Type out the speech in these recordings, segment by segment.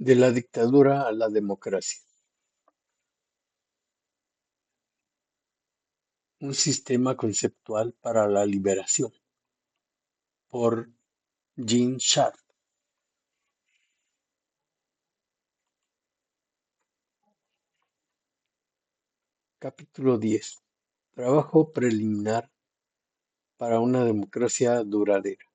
De la dictadura a la democracia, un sistema conceptual para la liberación, por Jean Shard. Capítulo 10. Trabajo preliminar para una democracia duradera.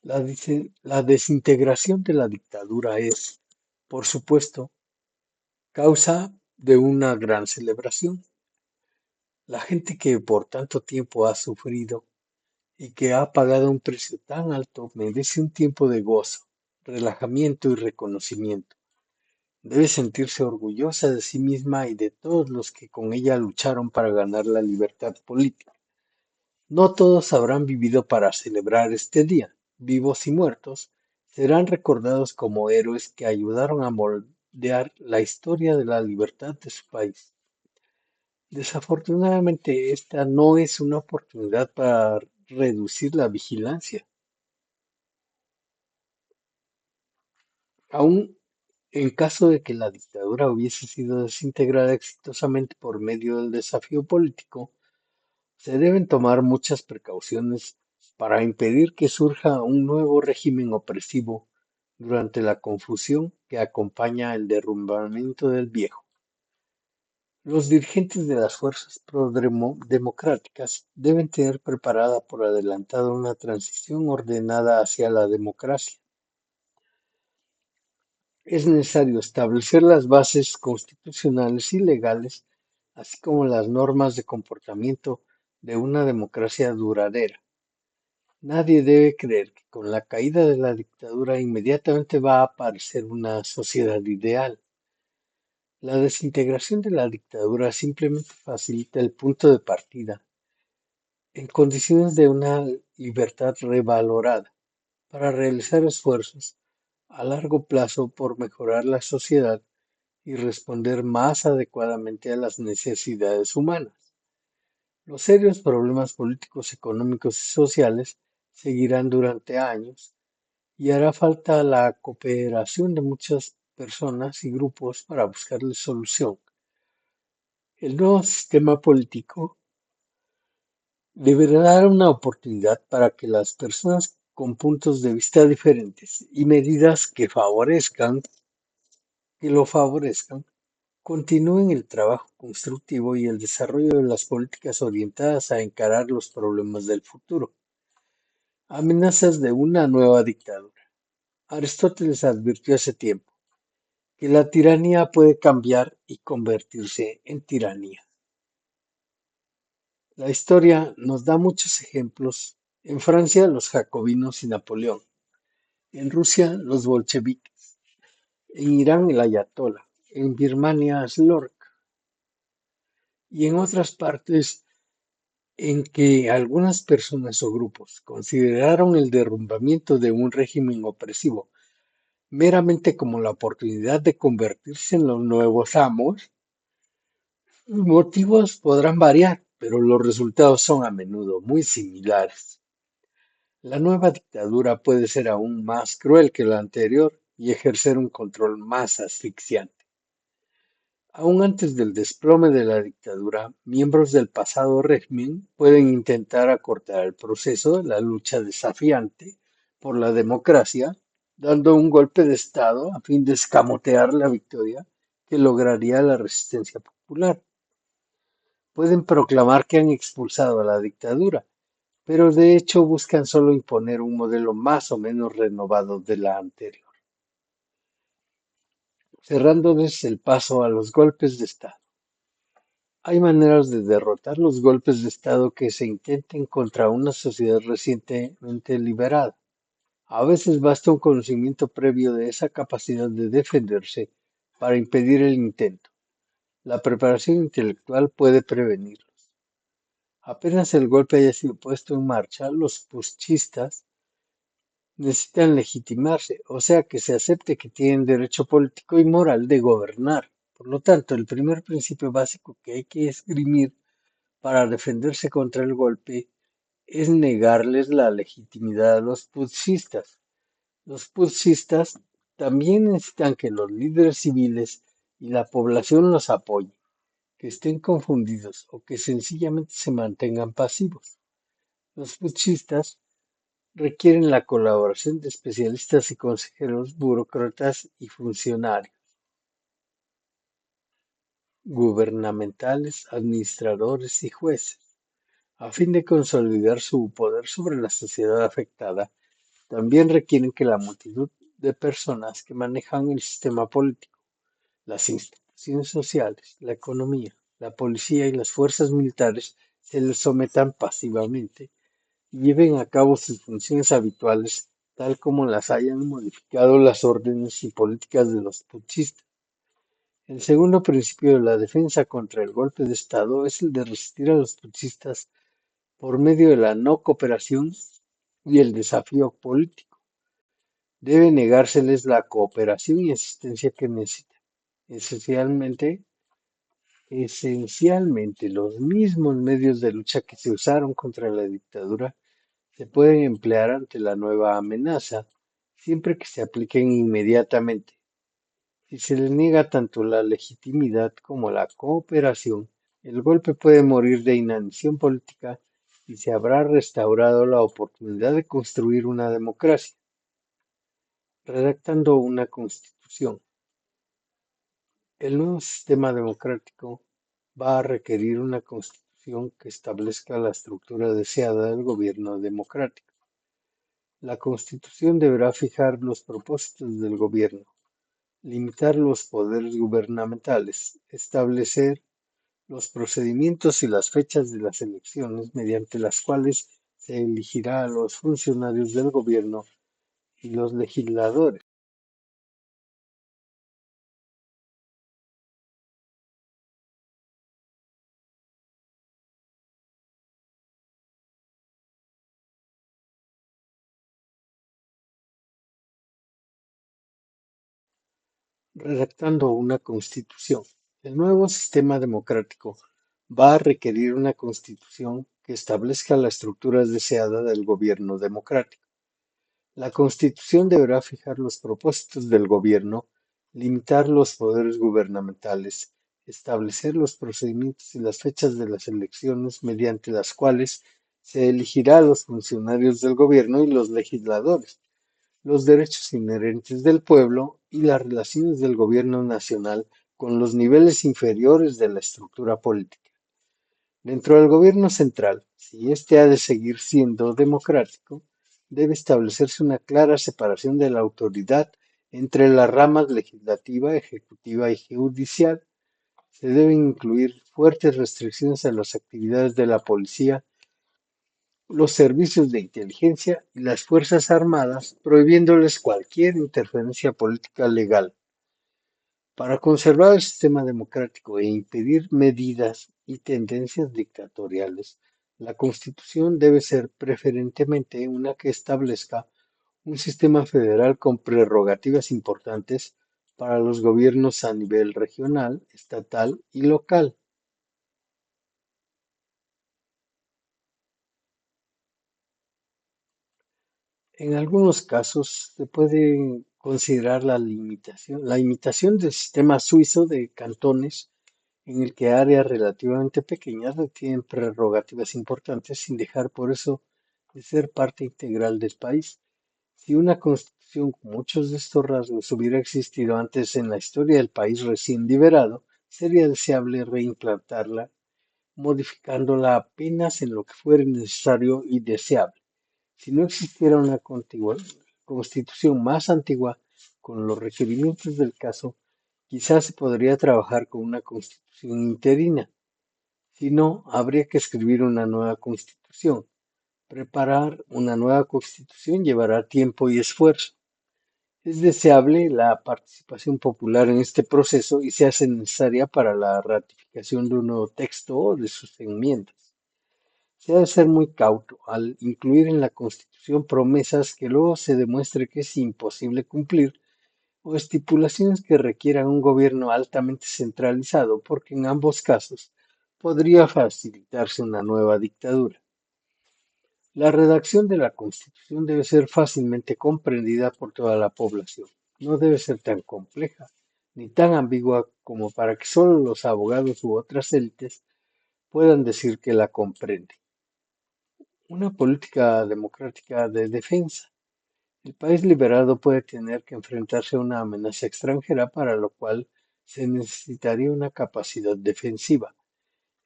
La desintegración de la dictadura es, por supuesto, causa de una gran celebración. La gente que por tanto tiempo ha sufrido y que ha pagado un precio tan alto merece un tiempo de gozo, relajamiento y reconocimiento. Debe sentirse orgullosa de sí misma y de todos los que con ella lucharon para ganar la libertad política. No todos habrán vivido para celebrar este día. Vivos y muertos serán recordados como héroes que ayudaron a moldear la historia de la libertad de su país. Desafortunadamente, esta no es una oportunidad para reducir la vigilancia. Aún en caso de que la dictadura hubiese sido desintegrada exitosamente por medio del desafío político, se deben tomar muchas precauciones para impedir que surja un nuevo régimen opresivo durante la confusión que acompaña el derrumbamiento del viejo. Los dirigentes de las fuerzas pro-democráticas deben tener preparada por adelantado una transición ordenada hacia la democracia. Es necesario establecer las bases constitucionales y legales, así como las normas de comportamiento de una democracia duradera. Nadie debe creer que con la caída de la dictadura inmediatamente va a aparecer una sociedad ideal. La desintegración de la dictadura simplemente facilita el punto de partida en condiciones de una libertad revalorada para realizar esfuerzos a largo plazo por mejorar la sociedad y responder más adecuadamente a las necesidades humanas. Los serios problemas políticos, económicos y sociales seguirán durante años y hará falta la cooperación de muchas personas y grupos para buscarle solución. El nuevo sistema político deberá dar una oportunidad para que las personas con puntos de vista diferentes y medidas que lo favorezcan, continúen el trabajo constructivo y el desarrollo de las políticas orientadas a encarar los problemas del futuro. Amenazas de una nueva dictadura. Aristóteles advirtió hace tiempo que la tiranía puede cambiar y convertirse en tiranía. La historia nos da muchos ejemplos. En Francia, los jacobinos y Napoleón. En Rusia, los bolcheviques. En Irán, el ayatolá. En Birmania, Slork. Y en otras partes en que algunas personas o grupos consideraron el derrumbamiento de un régimen opresivo meramente como la oportunidad de convertirse en los nuevos amos. Los motivos podrán variar, pero los resultados son a menudo muy similares. La nueva dictadura puede ser aún más cruel que la anterior y ejercer un control más asfixiante. Aún antes del desplome de la dictadura, miembros del pasado régimen pueden intentar acortar el proceso de la lucha desafiante por la democracia, dando un golpe de Estado a fin de escamotear la victoria que lograría la resistencia popular. Pueden proclamar que han expulsado a la dictadura, pero de hecho buscan solo imponer un modelo más o menos renovado de la anterior, cerrándoles el paso a los golpes de Estado. Hay maneras de derrotar los golpes de Estado que se intenten contra una sociedad recientemente liberada. A veces basta un conocimiento previo de esa capacidad de defenderse para impedir el intento. La preparación intelectual puede prevenirlos. Apenas el golpe haya sido puesto en marcha, los putschistas necesitan legitimarse, o sea que se acepte que tienen derecho político y moral de gobernar. Por lo tanto, el primer principio básico que hay que esgrimir para defenderse contra el golpe es negarles la legitimidad a los putschistas. Los putschistas también necesitan que los líderes civiles y la población los apoyen, que estén confundidos o que sencillamente se mantengan pasivos. Los putschistas requieren la colaboración de especialistas y consejeros, burócratas y funcionarios gubernamentales, administradores y jueces, a fin de consolidar su poder sobre la sociedad afectada. También requieren que la multitud de personas que manejan el sistema político, las instituciones sociales, la economía, la policía y las fuerzas militares se les sometan pasivamente y lleven a cabo sus funciones habituales tal como las hayan modificado las órdenes y políticas de los putschistas. El segundo principio de la defensa contra el golpe de Estado es el de resistir a los putschistas por medio de la no cooperación y el desafío político. Debe negárseles la cooperación y asistencia que necesitan. Esencialmente, esencialmente los mismos medios de lucha que se usaron contra la dictadura se pueden emplear ante la nueva amenaza, siempre que se apliquen inmediatamente. Si se les niega tanto la legitimidad como la cooperación, el golpe puede morir de inanición política y se habrá restaurado la oportunidad de construir una democracia, redactando una constitución. El nuevo sistema democrático va a requerir una constitución que establezca la estructura deseada del gobierno democrático. La constitución deberá fijar los propósitos del gobierno, limitar los poderes gubernamentales, establecer los procedimientos y las fechas de las elecciones mediante las cuales se elegirá a los funcionarios del gobierno y los legisladores. Redactando una constitución. El nuevo sistema democrático va a requerir una constitución que establezca la estructura deseada del gobierno democrático. La Constitución deberá fijar los propósitos del gobierno, limitar los poderes gubernamentales, establecer los procedimientos y las fechas de las elecciones mediante las cuales se elegirá a los funcionarios del gobierno y los legisladores, los derechos inherentes del pueblo y las relaciones del gobierno nacional con los niveles inferiores de la estructura política. Dentro del gobierno central, si éste ha de seguir siendo democrático, debe establecerse una clara separación de la autoridad entre las ramas legislativa, ejecutiva y judicial. Se deben incluir fuertes restricciones a las actividades de la policía, los servicios de inteligencia y las fuerzas armadas, prohibiéndoles cualquier interferencia política legal. Para conservar el sistema democrático e impedir medidas y tendencias dictatoriales, la Constitución debe ser preferentemente una que establezca un sistema federal con prerrogativas importantes para los gobiernos a nivel regional, estatal y local. En algunos casos se puede considerar la imitación del sistema suizo de cantones en el que áreas relativamente pequeñas retienen prerrogativas importantes sin dejar por eso de ser parte integral del país. Si una constitución con muchos de estos rasgos hubiera existido antes en la historia del país recién liberado, sería deseable reimplantarla, modificándola apenas en lo que fuera necesario y deseable. Si no existiera una constitución más antigua con los requerimientos del caso, quizás se podría trabajar con una constitución interina. Si no, habría que escribir una nueva constitución. Preparar una nueva constitución llevará tiempo y esfuerzo. Es deseable la participación popular en este proceso y se hace necesaria para la ratificación de un nuevo texto o de sus enmiendas. Se ha de ser muy cauto al incluir en la Constitución promesas que luego se demuestre que es imposible cumplir o estipulaciones que requieran un gobierno altamente centralizado, porque en ambos casos podría facilitarse una nueva dictadura. La redacción de la Constitución debe ser fácilmente comprendida por toda la población. No debe ser tan compleja ni tan ambigua como para que solo los abogados u otras élites puedan decir que la comprenden. Una política democrática de defensa. El país liberado puede tener que enfrentarse a una amenaza extranjera, para lo cual se necesitaría una capacidad defensiva.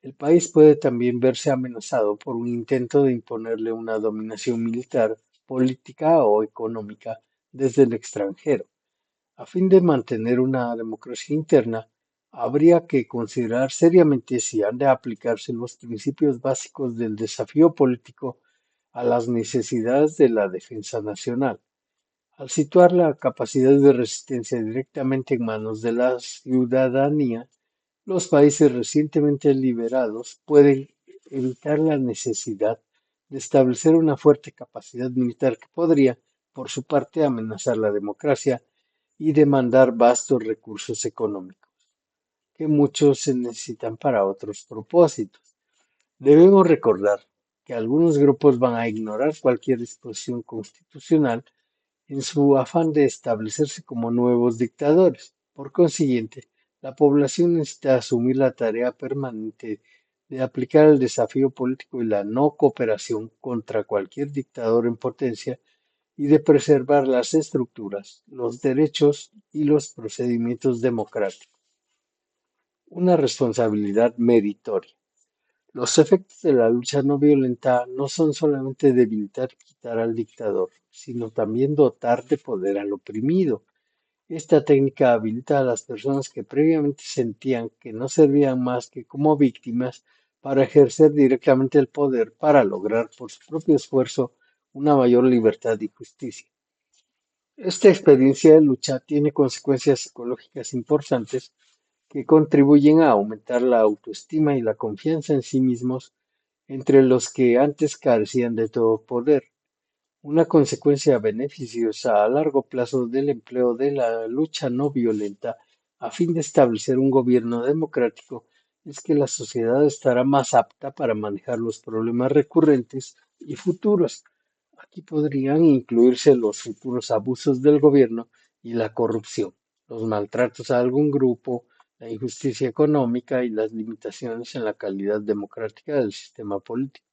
El país puede también verse amenazado por un intento de imponerle una dominación militar, política o económica desde el extranjero. A fin de mantener una democracia interna, habría que considerar seriamente si han de aplicarse los principios básicos del desafío político a las necesidades de la defensa nacional. Al situar la capacidad de resistencia directamente en manos de la ciudadanía, los países recientemente liberados pueden evitar la necesidad de establecer una fuerte capacidad militar que podría, por su parte, amenazar la democracia y demandar vastos recursos económicos, que muchos se necesitan para otros propósitos. Debemos recordar que algunos grupos van a ignorar cualquier disposición constitucional en su afán de establecerse como nuevos dictadores. Por consiguiente, la población necesita asumir la tarea permanente de aplicar el desafío político y la no cooperación contra cualquier dictador en potencia y de preservar las estructuras, los derechos y los procedimientos democráticos. Una responsabilidad meritoria. Los efectos de la lucha no violenta no son solamente debilitar y quitar al dictador, sino también dotar de poder al oprimido. Esta técnica habilita a las personas que previamente sentían que no servían más que como víctimas para ejercer directamente el poder para lograr por su propio esfuerzo una mayor libertad y justicia. Esta experiencia de lucha tiene consecuencias psicológicas importantes que contribuyen a aumentar la autoestima y la confianza en sí mismos entre los que antes carecían de todo poder. Una consecuencia beneficiosa a largo plazo del empleo de la lucha no violenta a fin de establecer un gobierno democrático es que la sociedad estará más apta para manejar los problemas recurrentes y futuros. Aquí podrían incluirse los futuros abusos del gobierno y la corrupción, los maltratos a algún grupo, la injusticia económica y las limitaciones en la calidad democrática del sistema político.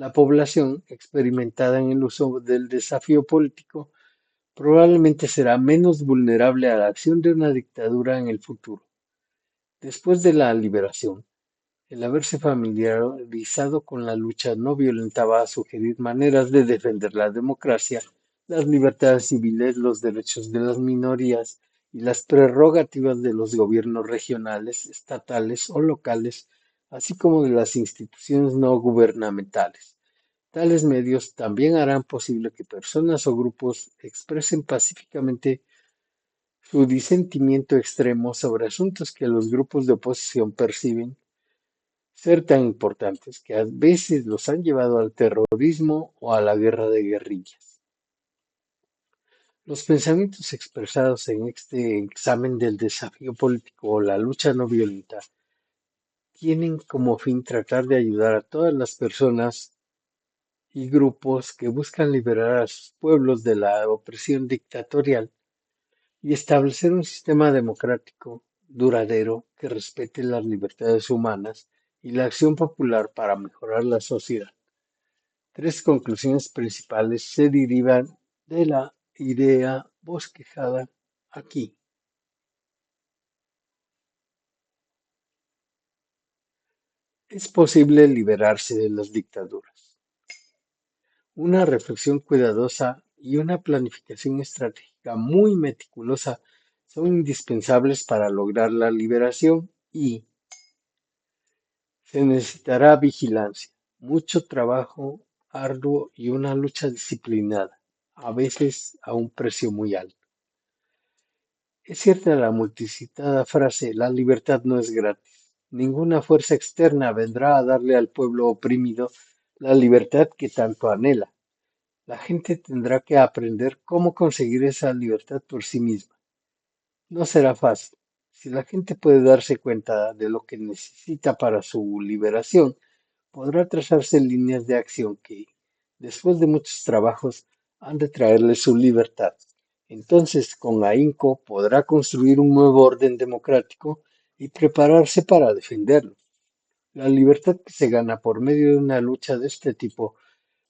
La población experimentada en el uso del desafío político probablemente será menos vulnerable a la acción de una dictadura en el futuro. Después de la liberación, el haberse familiarizado con la lucha no violenta va a sugerir maneras de defender la democracia, las libertades civiles, los derechos de las minorías y las prerrogativas de los gobiernos regionales, estatales o locales, así como de las instituciones no gubernamentales. Tales medios también harán posible que personas o grupos expresen pacíficamente su disentimiento extremo sobre asuntos que los grupos de oposición perciben ser tan importantes que a veces los han llevado al terrorismo o a la guerra de guerrillas. Los pensamientos expresados en este examen del desafío político o la lucha no violenta tienen como fin tratar de ayudar a todas las personas y grupos que buscan liberar a sus pueblos de la opresión dictatorial y establecer un sistema democrático duradero que respete las libertades humanas y la acción popular para mejorar la sociedad. Tres conclusiones principales se derivan de la idea bosquejada aquí. Es posible liberarse de las dictaduras. Una reflexión cuidadosa y una planificación estratégica muy meticulosa son indispensables para lograr la liberación y se necesitará vigilancia, mucho trabajo arduo y una lucha disciplinada, a veces a un precio muy alto. Es cierta la multicitada frase, la libertad no es gratis. Ninguna fuerza externa vendrá a darle al pueblo oprimido la libertad que tanto anhela. La gente tendrá que aprender cómo conseguir esa libertad por sí misma. No será fácil. Si la gente puede darse cuenta de lo que necesita para su liberación, podrá trazarse líneas de acción que, después de muchos trabajos, han de traerle su libertad. Entonces, con ahínco podrá construir un nuevo orden democrático y prepararse para defenderlo. La libertad que se gana por medio de una lucha de este tipo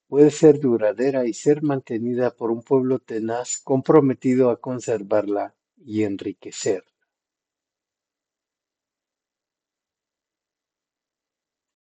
puede ser duradera y ser mantenida por un pueblo tenaz comprometido a conservarla y enriquecer.